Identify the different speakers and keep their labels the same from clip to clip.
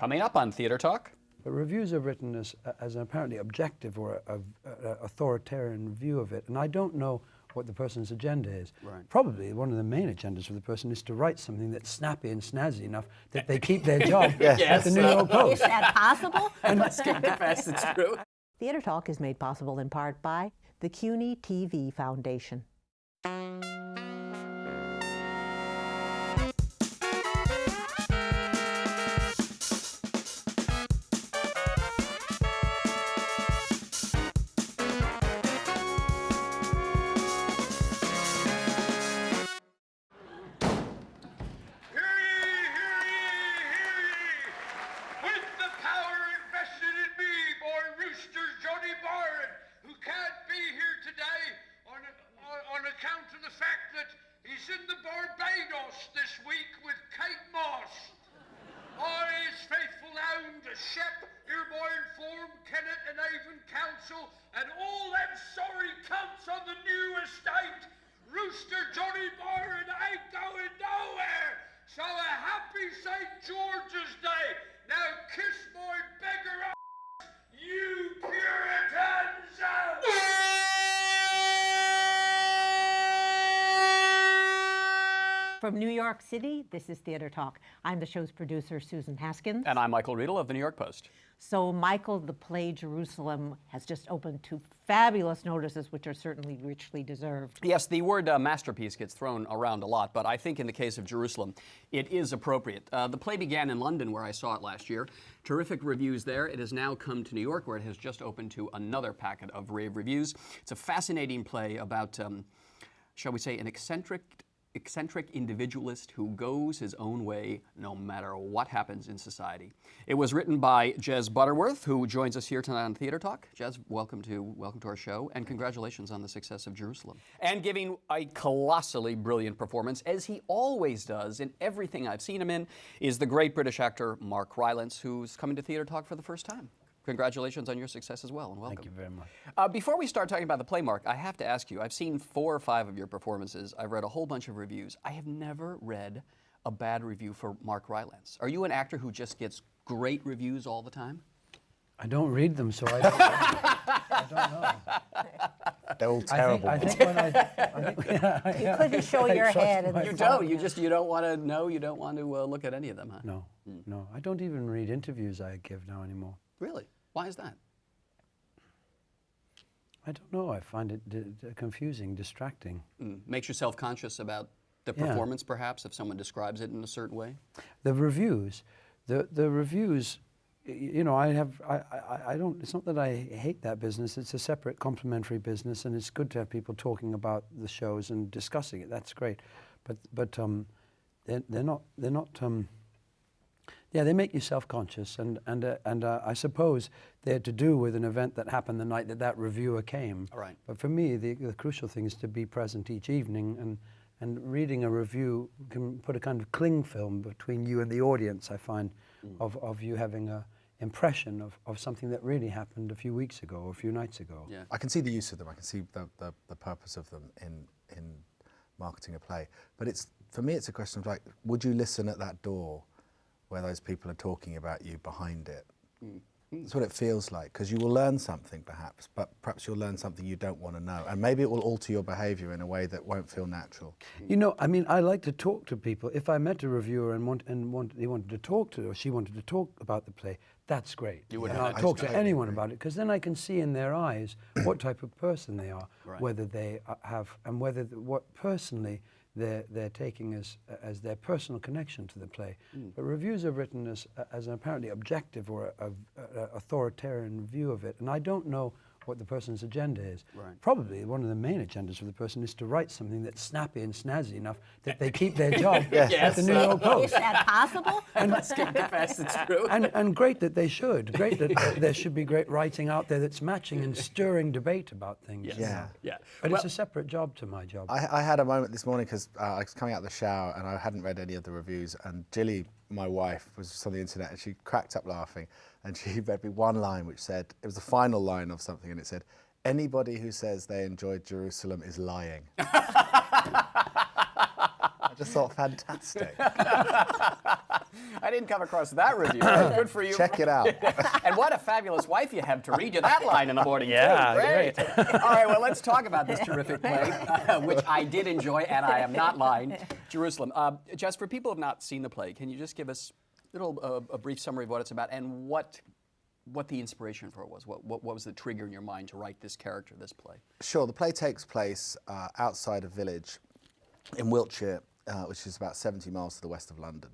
Speaker 1: Coming up on Theatre Talk.
Speaker 2: But reviews are written as an apparently objective or a authoritarian view of it, and I don't know what the person's agenda is.
Speaker 1: Right.
Speaker 2: Probably one of the main agendas for the person is to write something that's snappy and snazzy enough that they keep their job at the New York Post.
Speaker 3: Is that possible?
Speaker 1: I must confess it's true.
Speaker 3: Theatre Talk is made possible in part by the CUNY TV Foundation.
Speaker 4: And all them sorry cunts on the new estate, Rooster Johnny Byron ain't going nowhere. So a happy St. George's Day. Now kiss my beggar ass, you Puritans!
Speaker 3: From New York City, this is Theatre Talk. I'm the show's producer, Susan Haskins.
Speaker 1: And I'm Michael Riedel of the New York Post.
Speaker 3: So, Michael, the play Jerusalem has just opened to fabulous notices, which are certainly richly deserved.
Speaker 1: Yes, the word masterpiece gets thrown around a lot, but I think in the case of Jerusalem, it is appropriate. The play began in London, where I saw it last year. Terrific reviews there. It has now come to New York, where it has just opened to another packet of rave reviews. It's a fascinating play about, shall we say, an eccentric individualist who goes his own way no matter what happens in society. It was written by Jez Butterworth, who joins us here tonight on Theatre Talk. Jez, welcome to our show, and congratulations on the success of Jerusalem. And giving a colossally brilliant performance, as he always does in everything I've seen him in, is the great British actor Mark Rylance, who's coming to Theatre Talk for the first time. Congratulations on your success as well, and welcome.
Speaker 2: Thank you very much.
Speaker 1: Before we start talking about the play, Mark, I have to ask you, I've seen 4 or 5 of your performances. I've read a whole bunch of reviews. I have never read a bad review for Mark Rylance. Are you an actor who just gets great reviews all the time?
Speaker 2: I don't read them, so I don't know.
Speaker 5: They're all terrible.
Speaker 2: I think when
Speaker 3: You couldn't show your head. And
Speaker 1: You don't. You don't want to know. You don't want to look at any of them, huh?
Speaker 2: No, no. I don't even read interviews I give now anymore.
Speaker 1: Really? Why is that?
Speaker 2: I don't know. I find it confusing, distracting.
Speaker 1: Makes you self-conscious about the performance, perhaps, if someone describes it in a certain way?
Speaker 2: The reviews, the reviews, you know, I don't, it's not that I hate that business. It's a separate complementary business, and it's good to have people talking about the shows and discussing it. That's great. But they're not, yeah, they make you self-conscious, and I suppose they're to do with an event that happened the night that reviewer came.
Speaker 1: All right.
Speaker 2: But for me, the crucial thing is to be present each evening, and reading a review can put a kind of cling film between you and the audience, I find, of you having an impression of something that really happened a few weeks ago, or a few nights ago.
Speaker 1: Yeah.
Speaker 5: I can see the use of them. I can see the purpose of them in marketing a play. But for me, it's a question of, like, would you listen at that door where those people are talking about you behind it? That's what it feels like, because you will learn something perhaps, but perhaps you'll learn something you don't want to know, and maybe it will alter your behaviour in a way that won't feel natural.
Speaker 2: You know, I mean, I like to talk to people. If I met a reviewer and they wanted to talk to, or she wanted to talk about the play, that's great.
Speaker 1: You would
Speaker 2: and
Speaker 1: have
Speaker 2: I'll talk to anyone about it, because then I can see in their eyes what type of person they are, whether they have, and whether what personally they're taking as their personal connection to the play. But reviews are written as an apparently objective or a authoritarian view of it, and I don't know what the person's agenda is.
Speaker 1: Right.
Speaker 2: Probably one of the main agendas for the person is to write something that's snappy and snazzy enough that they keep their job at the New York Post.
Speaker 3: Is that possible?
Speaker 1: I must confess it's true.
Speaker 2: And great that they should. Great that there should be great writing out there that's matching and stirring debate about things.
Speaker 1: Yes.
Speaker 5: Yeah.
Speaker 1: Yeah.
Speaker 2: But it's a separate job to my job.
Speaker 5: I had a moment this morning because I was coming out of the shower and I hadn't read any of the reviews, and Jilly, my wife, was just on the internet and she cracked up laughing, and she read me one line which said, it was the final line of something, and it said, "Anybody who says they enjoyed Jerusalem is lying." I just thought, fantastic.
Speaker 1: I didn't come across that review. Good for you.
Speaker 5: Check it out.
Speaker 1: And what a fabulous wife you have to read you that line in the morning,
Speaker 2: Yeah,
Speaker 1: too. Great. All right, well, let's talk about this terrific play, which I did enjoy, and I am not lying, Jerusalem. Jess, for people who have not seen the play, can you just give us a brief summary of what it's about and what the inspiration for it was? What was the trigger in your mind to write this character, this play?
Speaker 5: Sure. The play takes place outside a village in Wiltshire, which is about 70 miles to the west of London.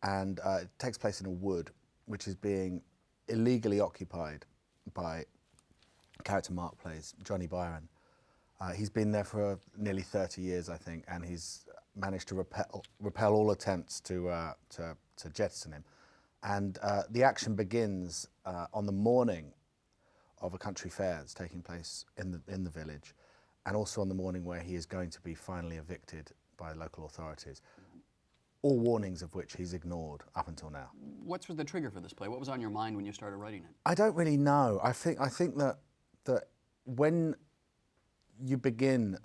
Speaker 5: And it takes place in a wood, which is being illegally occupied by a character Mark plays, Johnny Byron. He's been there for nearly 30 years, I think, and he's managed to repel all attempts to jettison him. And the action begins on the morning of a country fair that's taking place in the village, and also on the morning where he is going to be finally evicted by local authorities. All warnings of which he's ignored up until now.
Speaker 1: What's the trigger for this play? What was on your mind when you started writing it?
Speaker 5: I don't really know. I think that when you begin,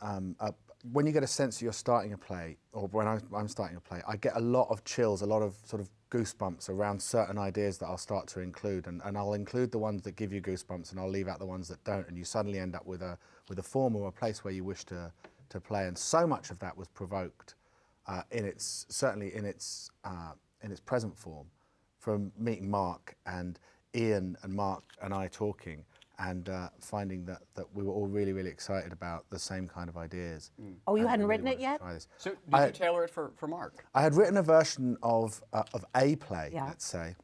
Speaker 5: when you get a sense that you're starting a play, or when I'm starting a play, I get a lot of chills, a lot of sort of goosebumps around certain ideas that I'll start to include, and I'll include the ones that give you goosebumps, and I'll leave out the ones that don't, and you suddenly end up with a form or a place where you wish to play, and so much of that was provoked certainly in its present form from meeting Mark and Ian and Mark and I talking, and finding that we were all really, really excited about the same kind of ideas.
Speaker 3: Oh, you hadn't written it yet?
Speaker 1: So did you tailor it for Mark?
Speaker 5: I had written a version of a play,
Speaker 3: Yeah.
Speaker 5: let's say.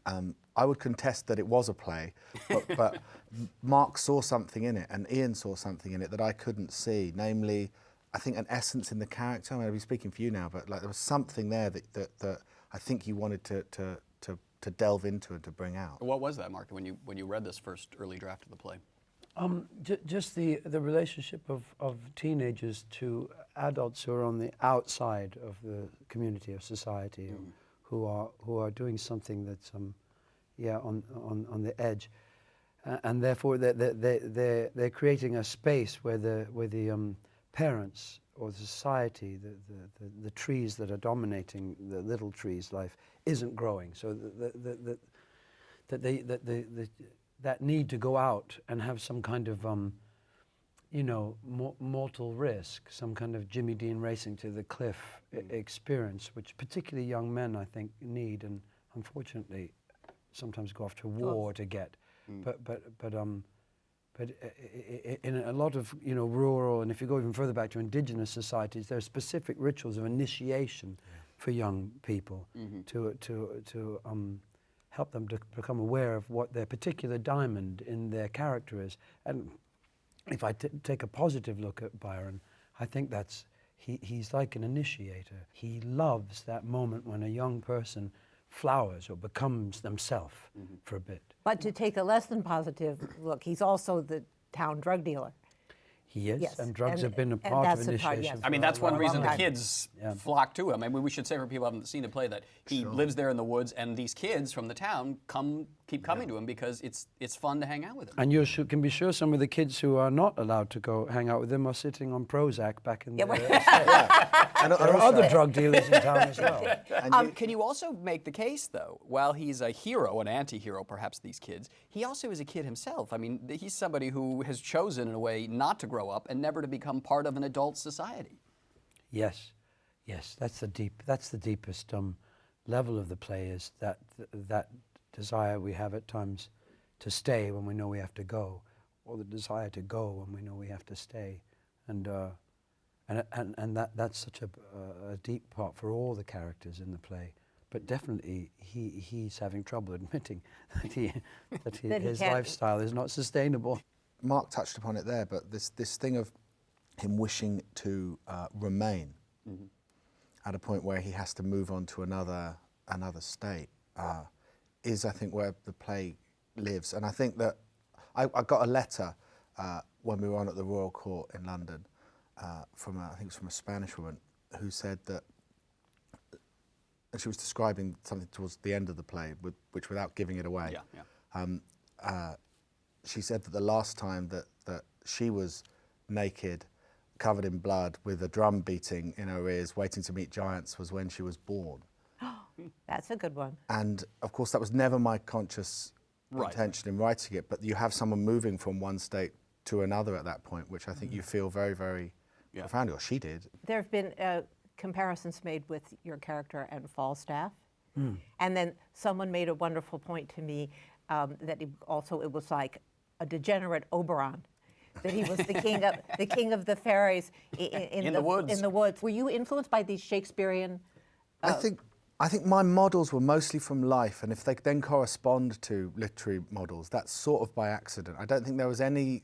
Speaker 5: I would contest that it was a play, but Mark saw something in it, and Ian saw something in it that I couldn't see, namely, I think an essence in the character. I mean, I'll be speaking for you now, but like there was something there that I think you wanted to delve into and to bring out.
Speaker 1: What was that, Mark, when you read this first early draft of the play?
Speaker 2: Just the relationship of teenagers to adults who are on the outside of the community, of society, who are doing something that's on the edge, and therefore they're creating a space where the parents or the society, the trees that are dominating the little tree's life isn't growing. So that need to go out and have some kind of mortal risk, some kind of Jimmy Dean racing to the cliff experience, which particularly young men, I think, need, and unfortunately sometimes go off to war to get. But in a lot of rural, and if you go even further back to indigenous societies, there are specific rituals of initiation for young people to help them to become aware of what their particular diamond in their character is. And if I take a positive look at Byron, I think that's he's like an initiator. He loves that moment when a young person flowers or becomes themselves for a bit.
Speaker 3: But to take a less than positive look, he's also the town drug dealer.
Speaker 2: He is,
Speaker 3: Yes,
Speaker 2: and drugs
Speaker 3: and-
Speaker 2: have been a
Speaker 3: and
Speaker 2: part
Speaker 3: that's
Speaker 2: of
Speaker 3: the part,
Speaker 2: initiation.
Speaker 3: yes.
Speaker 1: I mean, that's one reason the
Speaker 3: time.
Speaker 1: kids flock to him. I mean, we should say for people who haven't seen the play that he lives there in the woods, and these kids from the town keep coming to him because it's fun to hang out with him.
Speaker 2: And you can be sure some of the kids who are not allowed to go hang out with him are sitting on Prozac back in the
Speaker 5: And
Speaker 2: There are other drug dealers in town as well.
Speaker 1: Can you also make the case, though, while he's a hero, an anti-hero, perhaps these kids, he also is a kid himself. I mean, he's somebody who has chosen, in a way, not to grow up and never to become part of an adult society.
Speaker 2: Yes, that's the deepest level of the play, is that desire we have at times to stay when we know we have to go, or the desire to go when we know we have to stay, and that's such a deep part for all the characters in the play. But definitely, he's having trouble admitting that his
Speaker 3: can't-
Speaker 2: lifestyle is not sustainable.
Speaker 5: Mark touched upon it there, but this thing of him wishing to remain at a point where he has to move on to another state is, I think, where the play lives. And I think that I got a letter when we were on at the Royal Court in London from I think it was from a Spanish woman who said that, and she was describing something towards the end of the play, which without giving it away. She said that the last time that she was naked, covered in blood, with a drum beating in her ears, waiting to meet giants, was when she was born.
Speaker 3: That's a good one.
Speaker 5: And of course, that was never my conscious intention in writing it, but you have someone moving from one state to another at that point, which I think you feel very, very profoundly, or she did.
Speaker 3: There have been comparisons made with your character and Falstaff. And then someone made a wonderful point to me that it was like a degenerate Oberon, that he was the king of the fairies in the woods. In the woods. Were you influenced by these Shakespearean?
Speaker 5: I think my models were mostly from life, and if they then correspond to literary models, that's sort of by accident. I don't think there was any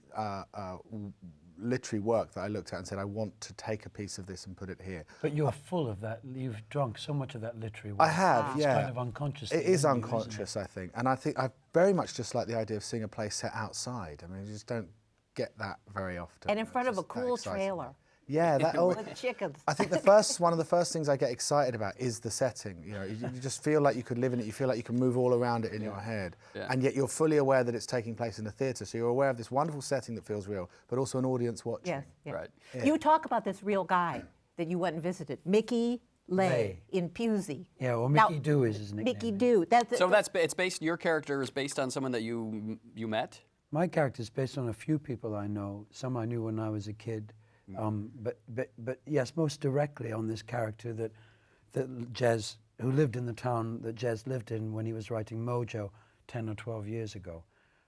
Speaker 5: literary work that I looked at and said, I want to take a piece of this and put it here.
Speaker 2: But you're full of that. You've drunk so much of that literary work.
Speaker 5: I have,
Speaker 2: It's kind of unconscious.
Speaker 5: It is unconscious, I think. And I think I very much just like the idea of seeing a play set outside. I mean, you just don't get that very often.
Speaker 3: And in front of a cool trailer.
Speaker 5: Yeah, that
Speaker 3: with chickens.
Speaker 5: I think one of the first things I get excited about is the setting. You know, you just feel like you could live in it. You feel like you can move all around it in your head, and yet you're fully aware that it's taking place in a theatre. So you're aware of this wonderful setting that feels real, but also an audience watching.
Speaker 3: Yes, yes.
Speaker 1: Right.
Speaker 3: Yeah. You talk about this real guy that you went and visited, Mickey Lay in Pusey.
Speaker 2: Yeah, well, Mickey Doo is his nickname.
Speaker 3: Mickey Doo.
Speaker 1: It's based. Your character is based on someone that you met.
Speaker 2: My character is based on a few people I know. Some I knew when I was a kid. But yes, most directly on this character that Jez, who lived in the town that Jez lived in when he was writing Mojo 10 or 12 years ago,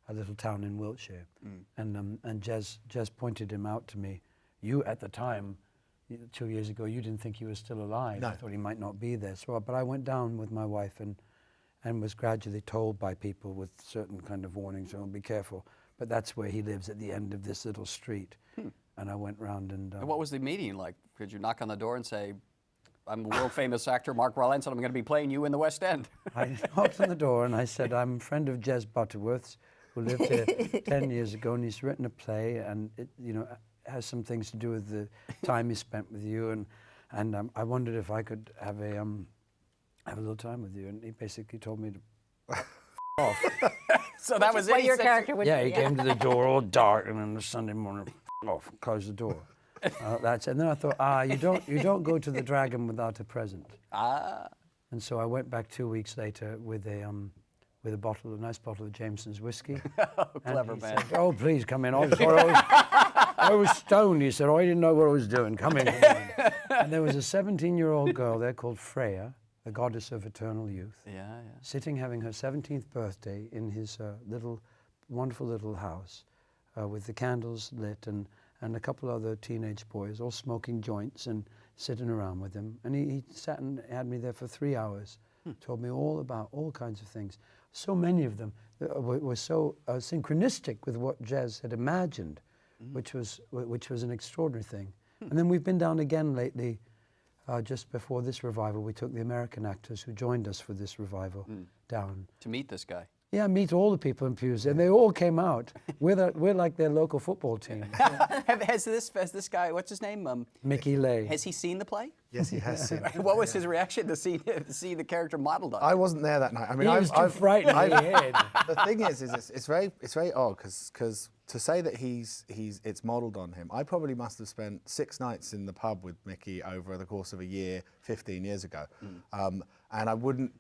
Speaker 2: a little town in Wiltshire. And Jez pointed him out to me. You, at the time, 2 years ago, you didn't think he was still alive.
Speaker 5: No.
Speaker 2: I thought he might not be there. But I went down with my wife and was gradually told by people with certain kind of warnings, oh, be careful. But that's where he lives, at the end of this little street. And I went round and...
Speaker 1: And what was the meeting like? Could you knock on the door and say, I'm a world-famous actor, Mark Rylance, and I'm going to be playing you in the West End?
Speaker 2: I knocked on the door and I said, I'm a friend of Jez Butterworth's, who lived here 10 years ago, and he's written a play, and it, has some things to do with the time he spent with you, and I wondered if I could have a little time with you, and he basically told me to off.
Speaker 1: So that was it.
Speaker 3: What your character would
Speaker 2: Yeah, he came to the door all dark, and then the Sunday morning, off, and closed the door. And then I thought, you don't go to the Dragon without a present. And so I went back 2 weeks later with a nice bottle of Jameson's whiskey.
Speaker 1: Clever
Speaker 2: and he
Speaker 1: man.
Speaker 2: said, oh, please come in. I was stoned. He said, I didn't know what I was doing. Come in. And there was a 17-year-old girl there called Freya, the goddess of eternal youth, sitting having her 17th birthday in his wonderful little house with the candles lit and a couple other teenage boys all smoking joints and sitting around with him. And he sat and had me there for 3 hours, told me all about all kinds of things. So many of them were so synchronistic with what Jez had imagined, which was an extraordinary thing. And then we've been down again lately. Just before this revival, we took the American actors who joined us for this revival down.
Speaker 1: To meet this guy.
Speaker 2: Yeah, meet all the people in Pusey, and they all came out. We're like their local football team.
Speaker 1: Has this guy, what's his name?
Speaker 2: Mickey Lay.
Speaker 1: Has he seen the play?
Speaker 5: Yes, he has seen it.
Speaker 1: What was his reaction to see the character modeled on?
Speaker 5: I wasn't there that night. I mean,
Speaker 2: He was too frightened.
Speaker 5: The thing is it's very odd because to say that it's modelled on him, I probably must have spent 6 nights in the pub with Mickey over the course of a year, 15 years ago, and I wouldn't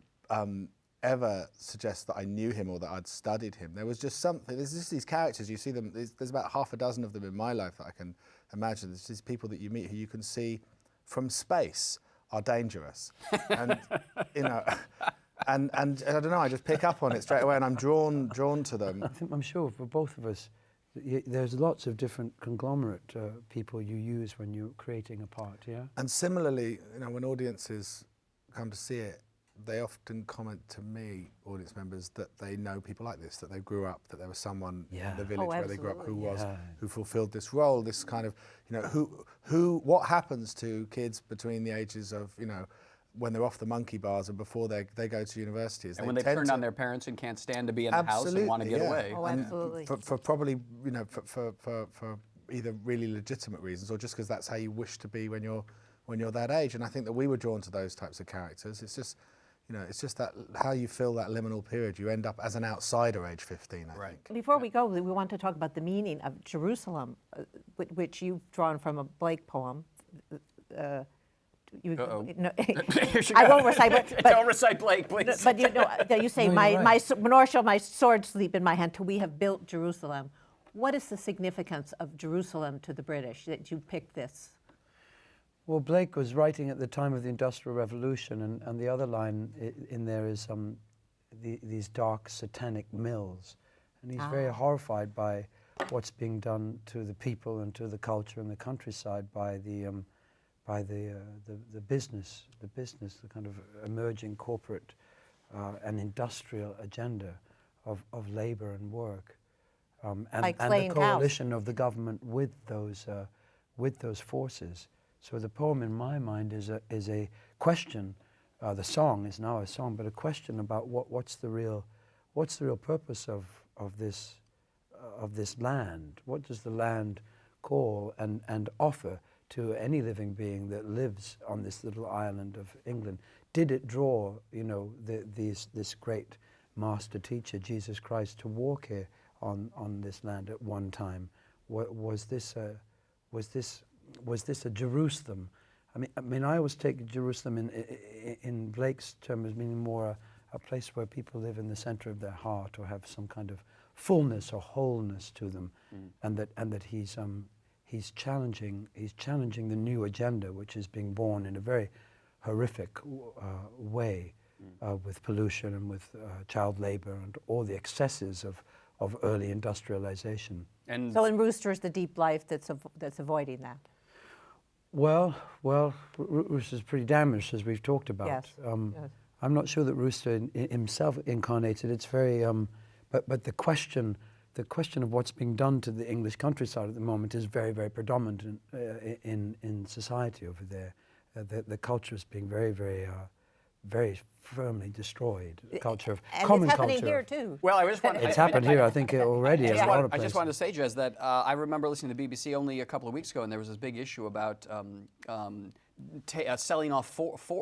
Speaker 5: ever suggest that I knew him or that I'd studied him. There was just something. There's just these characters. You see them. There's about half a dozen of them in my life that I can imagine. There's these people that you meet who you can see from space are dangerous, and and I don't know. I just pick up on it straight away, and I'm drawn to them.
Speaker 2: I'm sure for both of us, there's lots of different conglomerate people you use when you're creating a part. Yeah.
Speaker 5: And similarly, when audiences come to see it, they often comment to me, audience members, that they know people like this, that they grew up, that there was someone in the village where they grew up who fulfilled this role, this kind of, what happens to kids between the ages of, when they're off the monkey bars and before they go to universities.
Speaker 1: And when they've turned on their parents and can't stand to be in the house and want to get away.
Speaker 3: Oh, absolutely.
Speaker 5: For probably, for either really legitimate reasons or just because that's how you wish to be when you're that age. And I think that we were drawn to those types of characters. It's just, it's just that how you fill that liminal period. You end up as an outsider, age 15, I think.
Speaker 3: Before we go, we want to talk about the meaning of Jerusalem, which you've drawn from a Blake poem, no, I won't recite, but
Speaker 1: Don't recite Blake, please.
Speaker 3: but you say,
Speaker 2: No, you're right.
Speaker 3: nor shall my sword sleep in my hand till we have built Jerusalem. What is the significance of Jerusalem to the British that you picked this?
Speaker 2: Well, Blake was writing at the time of the Industrial Revolution, and the other line in there is these dark satanic mills. And he's very horrified by what's being done to the people and to the culture and the countryside by the business, the kind of emerging corporate and industrial agenda of labor and work, and the coalition of the government with those forces. So the poem, in my mind, is a question. The song is now a song, but a question about what's the real purpose of this land. What does the land call and offer to any living being that lives on this little island of England? Did it draw, this great master teacher, Jesus Christ, to walk here on this land at one time? Was this a Jerusalem? I mean, I always take Jerusalem in Blake's term as meaning more a place where people live in the center of their heart or have some kind of fullness or wholeness to them, and that he's challenging the new agenda, which is being born in a very horrific way, with pollution and with child labor and all the excesses of early industrialization.
Speaker 1: And
Speaker 3: So in Rooster is the deep life that's avoiding that.
Speaker 2: Well, Rooster's pretty damaged, as we've talked about.
Speaker 3: Yes, yes.
Speaker 2: I'm not sure that Rooster himself incarnated. It's very, but the question of what's being done to the English countryside at the moment is very, very predominant in society over there. The culture is being very, very, very firmly destroyed. The culture of
Speaker 3: And
Speaker 2: common
Speaker 3: it's happening
Speaker 2: culture.
Speaker 3: here too.
Speaker 1: well, I just want
Speaker 2: It's happened here, I think, already. in a lot of
Speaker 1: I just
Speaker 2: places.
Speaker 1: wanted to say, Jez, that I remember listening to the BBC only a couple of weeks ago, and there was this big issue about selling off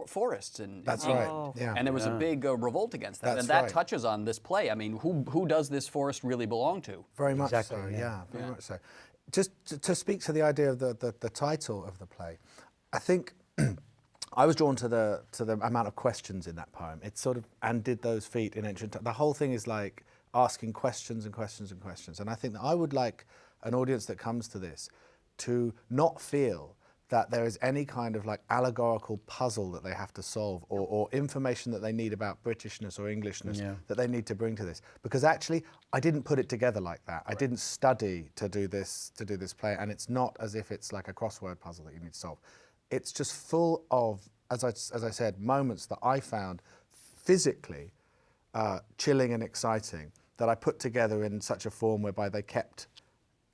Speaker 1: forests in
Speaker 5: That's
Speaker 1: England.
Speaker 5: right. Yeah.
Speaker 1: And there was a big revolt against that.
Speaker 5: That's
Speaker 1: and that
Speaker 5: right.
Speaker 1: touches on this play. I mean, who does this forest really belong to?
Speaker 5: Very much
Speaker 2: Exactly,
Speaker 5: so,
Speaker 2: yeah.
Speaker 5: very much so. Just to speak to the idea of the title of the play, I think I was drawn to the amount of questions in that poem. It's sort of, and did those feet in ancient. The whole thing is like asking questions and questions and questions. And I think that I would like an audience that comes to this to not feel that there is any kind of like allegorical puzzle that they have to solve, or information that they need about Britishness or Englishness that they need to bring to this. Because actually, I didn't put it together like that. I didn't study to do this play, and it's not as if it's like a crossword puzzle that you need to solve. It's just full of, as I said, moments that I found physically chilling and exciting, that I put together in such a form whereby they kept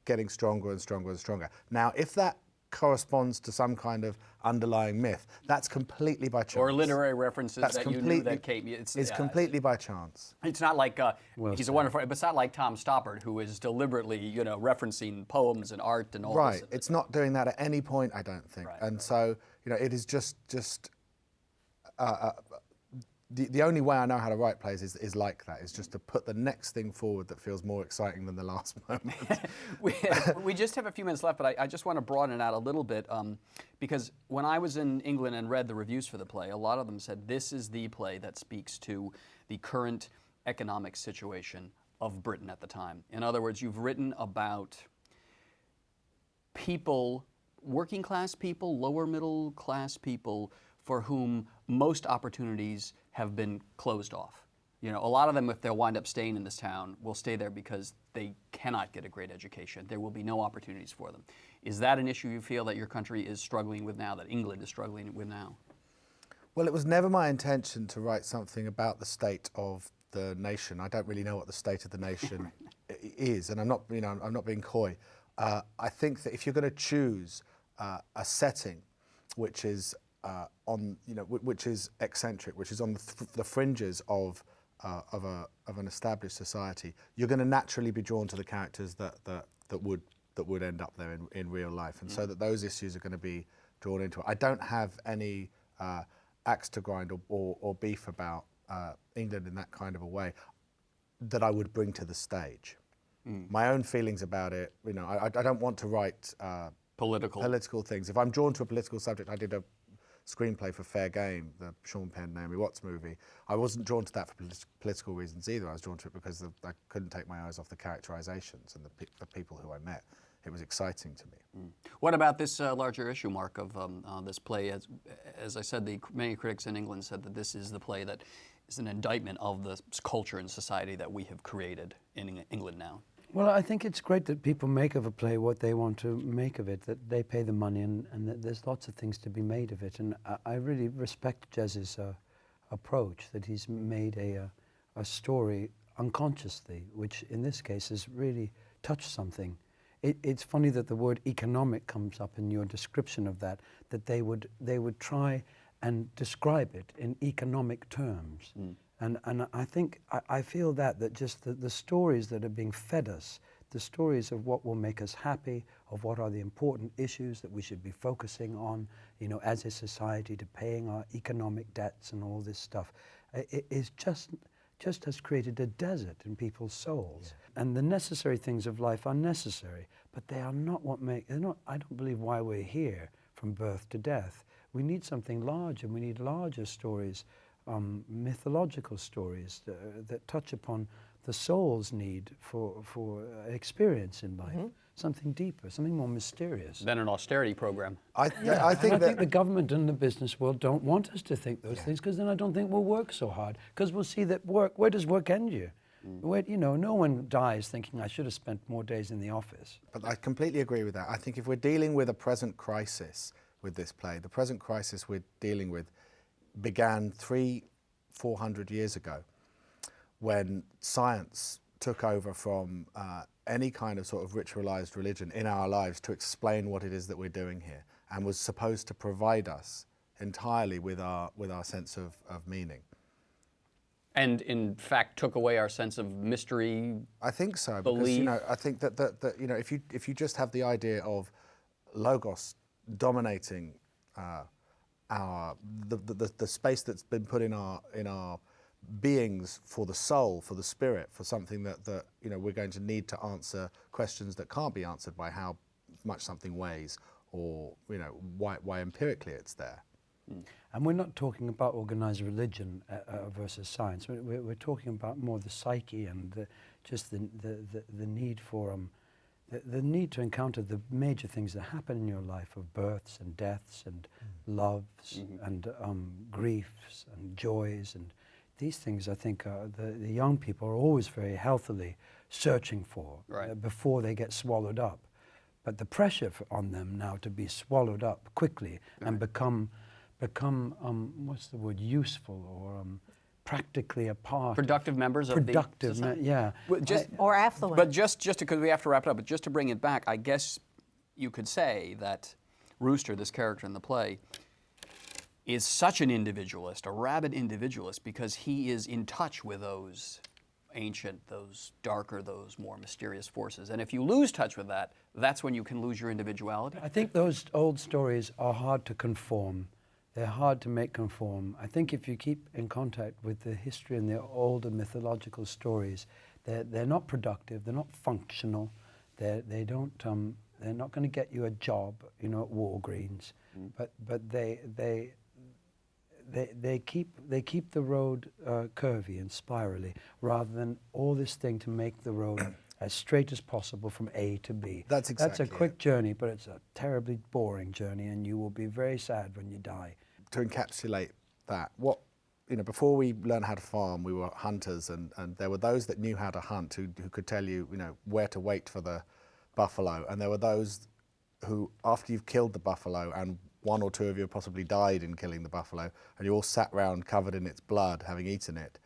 Speaker 5: getting stronger and stronger and stronger. Now, if that corresponds to some kind of underlying myth, that's completely by chance.
Speaker 1: Or literary references
Speaker 5: That's
Speaker 1: that you knew that came.
Speaker 5: It's completely by chance.
Speaker 1: It's not like he's a wonderful, but it's not like Tom Stoppard, who is deliberately, referencing poems and art and all
Speaker 5: Right.
Speaker 1: this.
Speaker 5: It's not doing that at any point, I don't think.
Speaker 1: Right.
Speaker 5: And so, it is just the only way I know how to write plays is like that. Is just to put the next thing forward that feels more exciting than the last moment.
Speaker 1: We just have a few minutes left, but I just want to broaden it out a little bit, because when I was in England and read the reviews for the play, a lot of them said this is the play that speaks to the current economic situation of Britain at the time. In other words, you've written about people, working class people, lower middle class people, for whom most opportunities have been closed off. A lot of them, if they'll wind up staying in this town, will stay there because they cannot get a great education. There will be no opportunities for them. Is that an issue you feel that your country is struggling with now, that England is struggling with now?
Speaker 5: Well, it was never my intention to write something about the state of the nation. I don't really know what the state of the nation is, and I'm not being coy. I think that if you're going to choose a setting which is which is eccentric, which is on the fringes of an established society, you're going to naturally be drawn to the characters that would end up there in real life, and so that those issues are going to be drawn into it. I don't have any axe to grind or beef about England in that kind of a way that I would bring to the stage. My own feelings about it, I don't want to write political things. If I'm drawn to a political subject, I did a screenplay for Fair Game, the Sean Penn, Naomi Watts movie, I wasn't drawn to that for political reasons either. I was drawn to it because I couldn't take my eyes off the characterizations and the people who I met. It was exciting to me.
Speaker 1: What about this larger issue, Mark, of this play? As I said, many critics in England said that this is the play that is an indictment of the culture and society that we have created in England now.
Speaker 2: Well, I think it's great that people make of a play what they want to make of it, that they pay the money and that there's lots of things to be made of it. And I really respect Jez's approach, that he's made a story unconsciously, which in this case has really touched something. It's funny that the word economic comes up in your description of that they would try and describe it in economic terms. And I feel that just the stories that are being fed us, the stories of what will make us happy, of what are the important issues that we should be focusing on, you know, as a society, to paying our economic debts and all this stuff, it is just has created a desert in people's souls. Yeah. And the necessary things of life are necessary, but they are not what make, they're not, I don't believe, why we're here from birth to death. We need something larger, we need larger stories, mythological stories that touch upon the soul's need for experience in life, something deeper, something more mysterious.
Speaker 1: Than an austerity program.
Speaker 5: I think
Speaker 2: the government and the business world don't want us to think those things, because then I don't think we'll work so hard, because we'll see that where does work end you? Where, you know, no one dies thinking I should have spent more days in the office.
Speaker 5: But I completely agree with that. I think if we're dealing with a present crisis with this play, the present crisis we're dealing with began 300-400 years ago, when science took over from any kind of sort of ritualized religion in our lives to explain what it is that we're doing here, and was supposed to provide us entirely with our sense of meaning.
Speaker 1: And in fact took away our sense of mystery.
Speaker 5: I think so,
Speaker 1: belief.
Speaker 5: because, you know, I think that you know, if you just have the idea of logos dominating the space that's been put in our beings for the soul, for the spirit, for something that you know, we're going to need to answer questions that can't be answered by how much something weighs, or, you know, why empirically it's there.
Speaker 2: And we're not talking about organized religion versus science. We're talking about more the psyche and just the need for the need to encounter the major things that happen in your life, of births and deaths and loves and griefs and joys, and these things, I think, the young people are always very healthily searching for before they get swallowed up. But the pressure on them now to be swallowed up quickly and become what's the word, useful, or practically a part.
Speaker 1: Productive members of the society.
Speaker 2: Yeah.
Speaker 1: Well,
Speaker 3: or affluent.
Speaker 1: But just because we have to wrap it up, but just to bring it back, I guess you could say that Rooster, this character in the play, is such an individualist, a rabid individualist, because he is in touch with those ancient, those darker, those more mysterious forces. And if you lose touch with that, that's when you can lose your individuality.
Speaker 2: I think those old stories are hard to conform. They're hard to make conform. I think if you keep in contact with the history and the older mythological stories, they're not productive, they're not functional, they're not going to get you a job, you know, at Walgreens, but they keep the road curvy and spirally, rather than all this thing to make the road as straight as possible from A to B.
Speaker 5: That's exactly
Speaker 2: That's a quick journey, but it's a terribly boring journey, and you will be very sad when you die.
Speaker 5: To encapsulate that, you know, before we learned how to farm, we were hunters, and there were those that knew how to hunt, who could tell you, you know, where to wait for the buffalo, and there were those who, after you've killed the buffalo, and one or two of you possibly died in killing the buffalo, and you all sat round covered in its blood, having eaten it,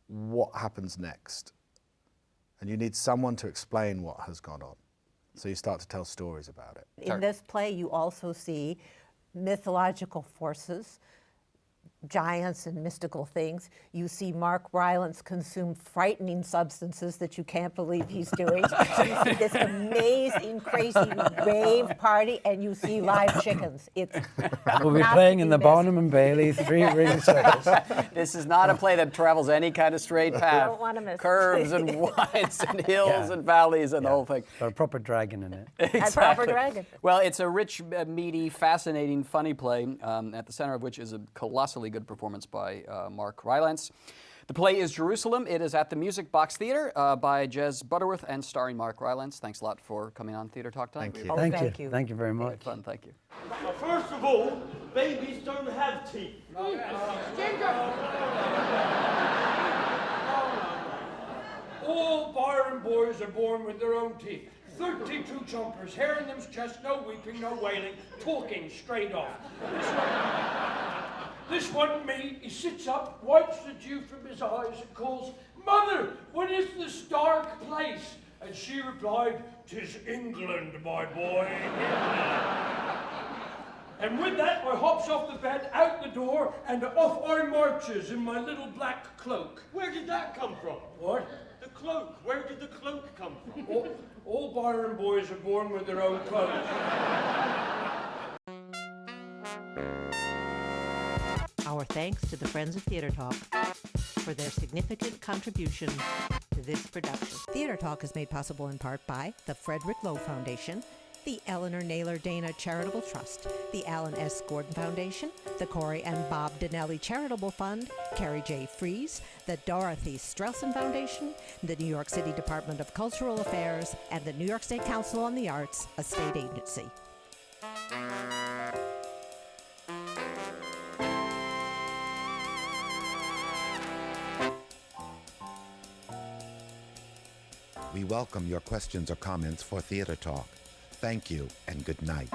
Speaker 5: what happens next? And you need someone to explain what has gone on. So you start to tell stories about it.
Speaker 3: In this play, you also see mythological forces giants and mystical things. You see Mark Rylance consume frightening substances that you can't believe he's doing. You see this amazing, crazy rave party, and you see live chickens. It's
Speaker 2: We'll be
Speaker 3: not
Speaker 2: playing
Speaker 3: to
Speaker 2: in
Speaker 3: be
Speaker 2: the
Speaker 3: missed.
Speaker 2: Barnum and Bailey three-ring circus.
Speaker 1: This is not a play that travels any kind of straight path.
Speaker 3: Don't wanna miss it.
Speaker 1: Curves and winds and hills and valleys and the whole thing.
Speaker 2: Got a proper dragon in it.
Speaker 3: A proper dragon.
Speaker 1: Well, it's a rich, meaty, fascinating, funny play, at the center of which is a colossally good performance by Mark Rylance. The play is Jerusalem. It is at the Music Box Theater by Jez Butterworth and starring Mark Rylance. Thanks a lot for coming on Theater Talk tonight.
Speaker 5: Thank you.
Speaker 3: Oh,
Speaker 2: Thank you.
Speaker 3: you.
Speaker 2: Thank you very much.
Speaker 1: Fun, thank you.
Speaker 6: First of all, babies don't have teeth.
Speaker 4: All Byron boys are born with their own teeth. 32 jumpers, hair in them's chest, no weeping, no wailing, talking straight off. This one, me, he sits up, wipes the dew from his eyes and calls, "Mother, what is this dark place?" And she replied, "'Tis England, my boy." And with that, I hops off the bed, out the door, and off I marches in my little black cloak.
Speaker 6: Where did that come from?
Speaker 4: What?
Speaker 6: The cloak. Where did the cloak come from?
Speaker 4: All Byron boys are born with their own clothes.
Speaker 3: Our thanks to the Friends of Theater Talk for their significant contribution to this production.
Speaker 7: Theater Talk is made possible in part by the Frederick Lowe Foundation, the Eleanor Naylor Dana Charitable Trust, the Alan S. Gordon Foundation, the Corey and Bob Donnelly Charitable Fund, Carrie J. Fries, the Dorothy Strelson Foundation, the New York City Department of Cultural Affairs, and the New York State Council on the Arts, a state agency.
Speaker 8: We welcome your questions or comments for Theater Talk. Thank you and good night.